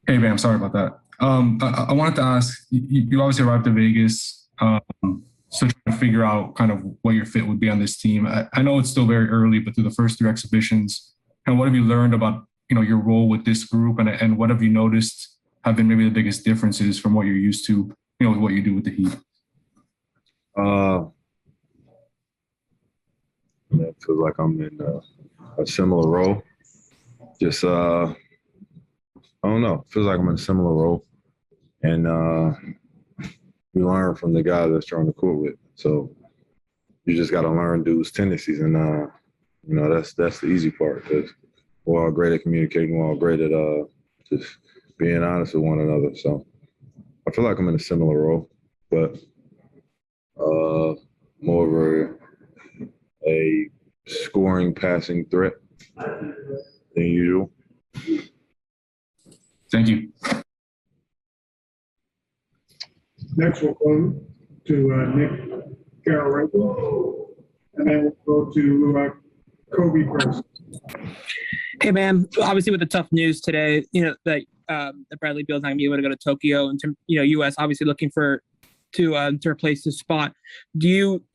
Hey, Bam, sorry about that. I wanted to ask, you obviously arrived to Vegas, so trying to figure out kind of what your fit would be on this team. I know it's still very early, but through the first three exhibitions, and what have you learned about, your role with this group, and what have you noticed have been maybe the biggest differences from what you're used to, with what you do with the Heat? Uh, it feels like I'm in a similar role. Just I don't know. Feels like I'm in a similar role, and you learn from the guy that's trying to court with. So you just got to learn dudes' tendencies, and that's the easy part because we're all great at communicating. We're all great at just being honest with one another. So I feel like I'm in a similar role, but more of a scoring, passing threat than usual. Thank you. Next, we'll go to Nick Garrett, and then we'll go to Kobe Price. Hey, man. Obviously, with the tough news today, that Bradley Beal's not going to be able to go to Tokyo, and U.S. obviously looking to replace his spot. Do you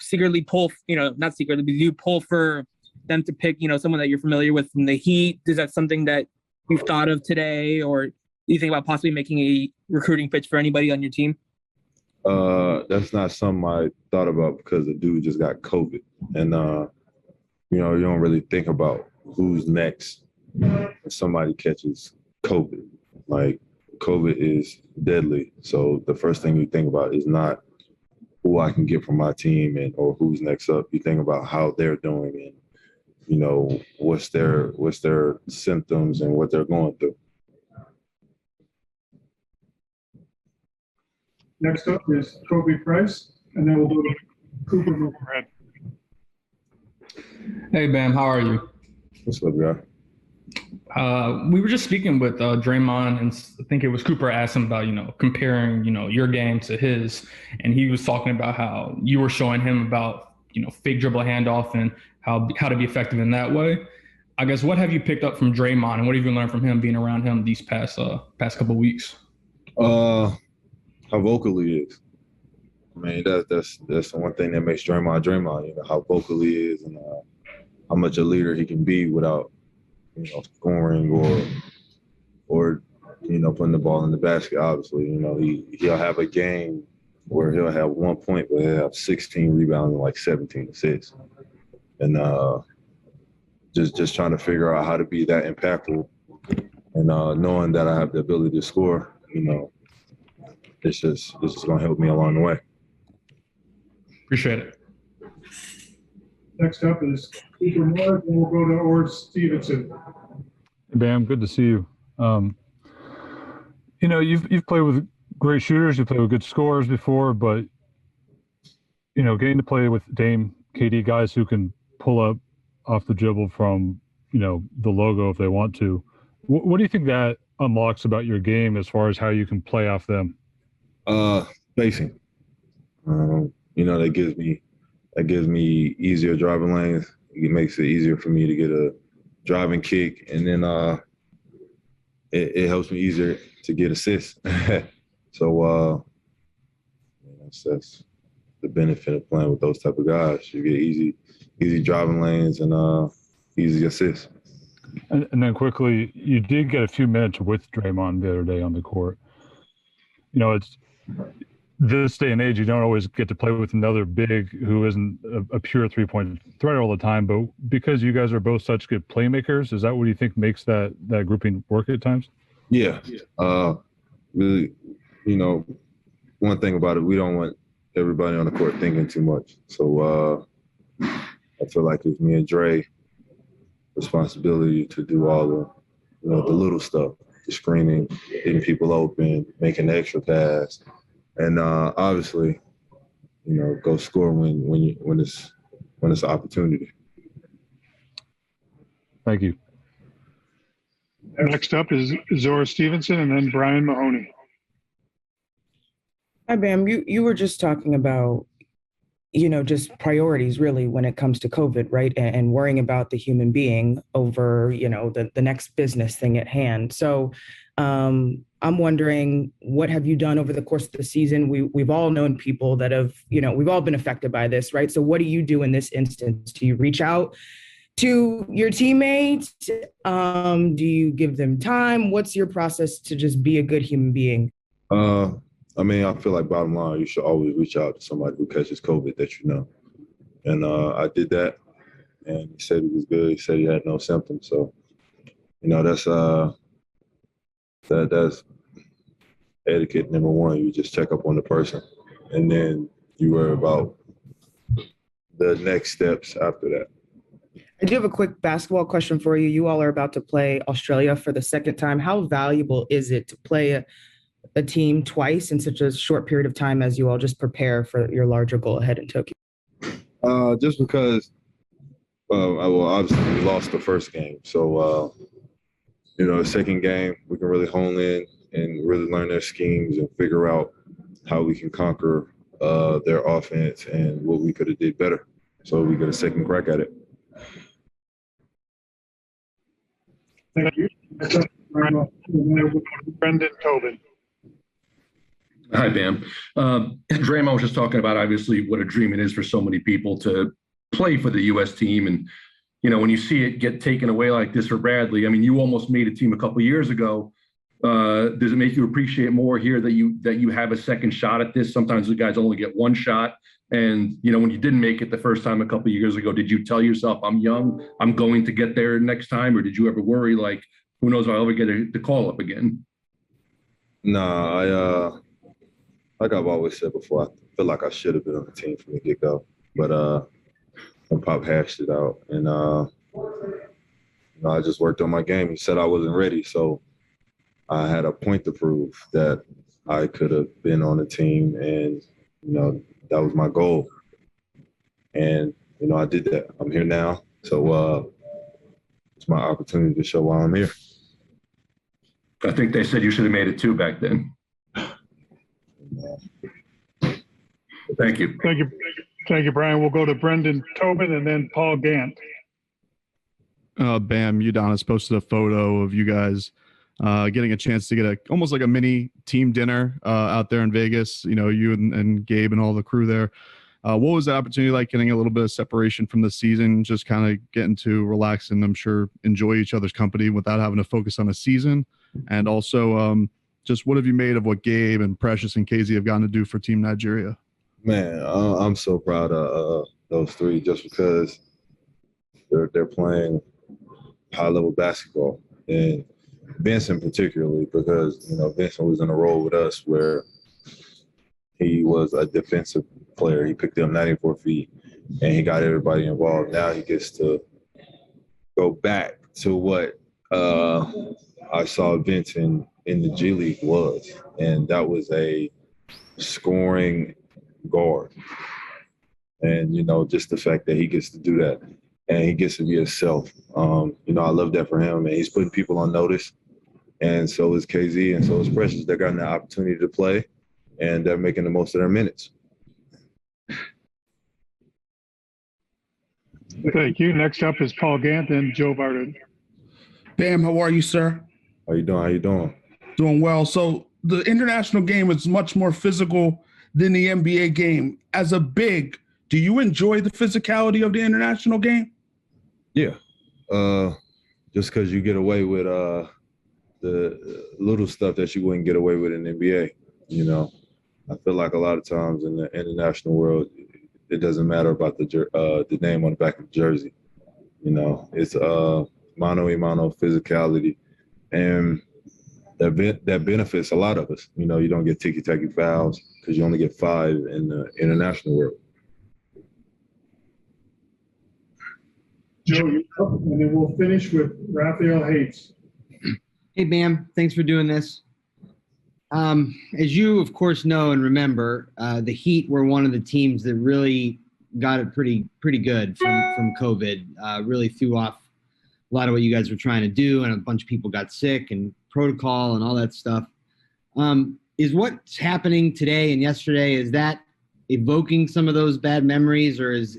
secretly pull, not secretly, but do you pull for them to pick someone that you're familiar with from the Heat? Is that something that you've thought of today, or do you think about possibly making a recruiting pitch for anybody on your team? That's not something I thought about because the dude just got COVID, and you don't really think about who's next if somebody catches COVID. Like COVID is deadly, so the first thing you think about is not who I can get from my team or who's next up. You think about how they're doing and what's their symptoms and what they're going through. Next up is Kobe Price, and then we'll go to Cooper Moorhead. Hey, Bam, how are you? What's up, guy? We were just speaking with Draymond, and I think it was Cooper asked him about, comparing, your game to his. And he was talking about how you were showing him about, fake dribble handoff and how to be effective in that way. I guess, what have you picked up from Draymond, and what have you learned from him being around him these past couple of weeks? How vocal he is. I mean, that's the one thing that makes Draymond Draymond. How vocal he is and how much a leader he can be without, scoring or putting the ball in the basket. Obviously, he'll have a game where he'll have 1 point, but he'll have 16 rebounds and like 17 assists, and just trying to figure out how to be that impactful, and knowing that I have the ability to score, it's just gonna help me along the way. Appreciate it. Next up is Cooper Moore, and we'll go to Ord Stevenson. Hey, Bam, good to see you. You've played with great shooters, you've played with good scorers before, but getting to play with Dame, KD, guys who can pull up off the dribble from the logo if they want to. What do you think that unlocks about your game as far as how you can play off them? Spacing. That gives me easier driving lanes. It makes it easier for me to get a driving kick, and then it helps me easier to get assists. So that's the benefit of playing with those type of guys. You get easy driving lanes and easy assists. And then quickly, you did get a few minutes with Draymond the other day on the court. It's this day and age, you don't always get to play with another big who isn't a pure three-point threat all the time. But because you guys are both such good playmakers, is that what you think makes that grouping work at times? Yeah. Really, one thing about it, we don't want everybody on the court thinking too much. So I feel like it's me and Dre responsibility to do all the little stuff, the screening, getting people open, making the extra pass. And obviously, go score when it's an opportunity. Thank you. Next up is Zora Stevenson, and then Brian Mahoney. Hi, Bam. You were just talking about, just priorities really when it comes to COVID, right? And worrying about the human being over, the next business thing at hand. So I'm wondering, what have you done over the course of the season? We've all known people that have, we've all been affected by this, right? So what do you do in this instance? Do you reach out to your teammates? Do you give them time? What's your process to just be a good human being? I feel like bottom line, you should always reach out to somebody who catches COVID that you know. And I did that, and he said he was good. He said he had no symptoms. So, that's etiquette number one. You just check up on the person, and then you worry about the next steps after that. I do have a quick basketball question for you. You all are about to play Australia for the second time. How valuable is it to play a team twice in such a short period of time as you all just prepare for your larger goal ahead in Tokyo? Just because, obviously we lost the first game. So, the second game, we can really hone in and really learn their schemes and figure out how we can conquer their offense and what we could have did better. So we get a second crack at it. Thank you. Brendan Tobin. Hi, Bam. Draymond was just talking about obviously what a dream it is for so many people to play for the U.S. team. And, when you see it get taken away like this for Bradley, you almost made a team a couple of years ago. Does it make you appreciate more here that you have a second shot at this? Sometimes the guys only get one shot. And, when you didn't make it the first time a couple of years ago, did you tell yourself, I'm young, I'm going to get there next time? Or did you ever worry, like, who knows if I'll ever get the call up again? No, like I've always said before, I feel like I should have been on the team from the get-go. But Pop hashed it out. And, I just worked on my game. He said I wasn't ready. So I had a point to prove that I could have been on the team. And, that was my goal. And, I did that. I'm here now. So it's my opportunity to show why I'm here. I think they said you should have made it too back then. Thank you. Thank you. Thank you, Brian. We'll go to Brendan Tobin and then Paul Gant. Bam, Udonis posted a photo of you guys getting a chance to get almost like a mini team dinner out there in Vegas. You and Gabe and all the crew there. What was the opportunity like, getting a little bit of separation from the season, just kind of getting to relax and I'm sure enjoy each other's company without having to focus on a season? And also, just what have you made of what Gabe and Precious and KZ have gotten to do for Team Nigeria? Man, I'm so proud of those three just because they're playing high-level basketball. And Vincent particularly, because, Vincent was in a role with us where he was a defensive player. He picked up 94 feet, and he got everybody involved. Now he gets to go back to what I saw Vincent in the G League was, and that was a scoring guard. And, just the fact that he gets to do that and he gets to be himself. I love that for him, and he's putting people on notice. And so is KZ, and so is Precious. They're getting the opportunity to play, and they're making the most of their minutes. Thank you. Next up is Paul Gant and Joe Varden. Bam, how are you, sir? How you doing? Doing well. So the international game is much more physical than the NBA game. As a big, do you enjoy the physicality of the international game? Yeah. Just because you get away with the little stuff that you wouldn't get away with in the NBA. I feel like a lot of times in the international world, it doesn't matter about the name on the back of the jersey. It's mano-a-mano physicality, and that benefits a lot of us. You don't get ticky-tacky fouls because you only get 5 in the international world. Joe, you're up, and then we'll finish with Raphael Hayes. Hey, Bam. Thanks for doing this. As you, of course, know and remember, the Heat were one of the teams that really got it pretty good from COVID. Really threw off a lot of what you guys were trying to do, and a bunch of people got sick and protocol and all that stuff. Is what's happening today and yesterday, is that evoking some of those bad memories, or is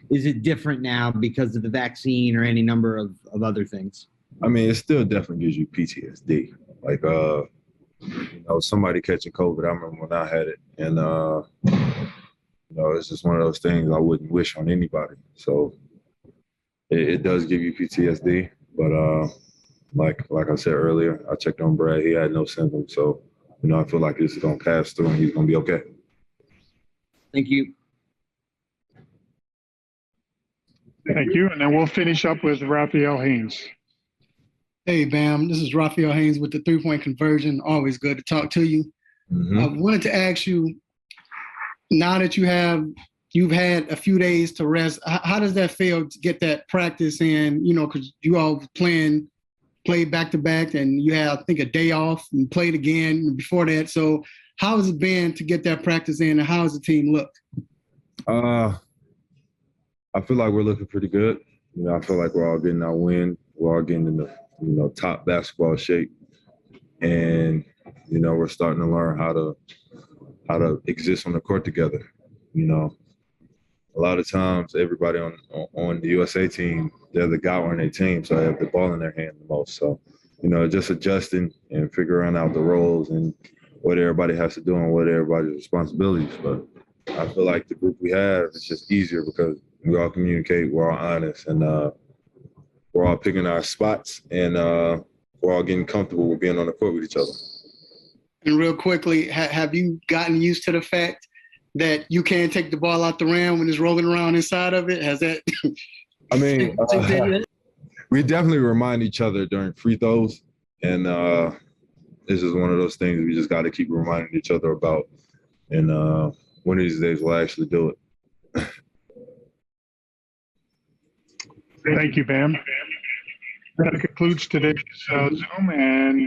it different now because of the vaccine or any number of other things? I mean, it still definitely gives you PTSD. Like, somebody catching COVID. I remember when I had it, and it's just one of those things I wouldn't wish on anybody. So it does give you PTSD, but like I said earlier, I checked on Brad. He had no symptoms, so I feel like this is gonna pass through and he's gonna be okay. Thank you. Thank you. And then we'll finish up with Raphael Haynes. Hey, Bam, this is Raphael Haynes with the 3-point conversion. Always good to talk to you. Mm-hmm. I wanted to ask you, now that you've had a few days to rest, how does that feel to get that practice in, because you all played back to back and you had, I think, a day off and played again before that. So how has it been to get that practice in, and how has the team looked? I feel like we're looking pretty good. I feel like we're all getting our win. We're all getting in the top basketball shape, and we're starting to learn how to exist on the court together. A lot of times everybody on the USA team, they're the guy on their team, so they have the ball in their hand the most. So just adjusting and figuring out the roles and what everybody has to do and what everybody's responsibilities. But I feel like the group we have is just easier because we all communicate, we're all honest, and we're all picking our spots, and we're all getting comfortable with being on the court with each other. And real quickly, have you gotten used to the fact that you can't take the ball out the rim when it's rolling around inside of it? Has that? I mean, we definitely remind each other during free throws, and this is one of those things we just got to keep reminding each other about. And one of these days, we'll actually do it. Thank you, Bam. That concludes today's Zoom, and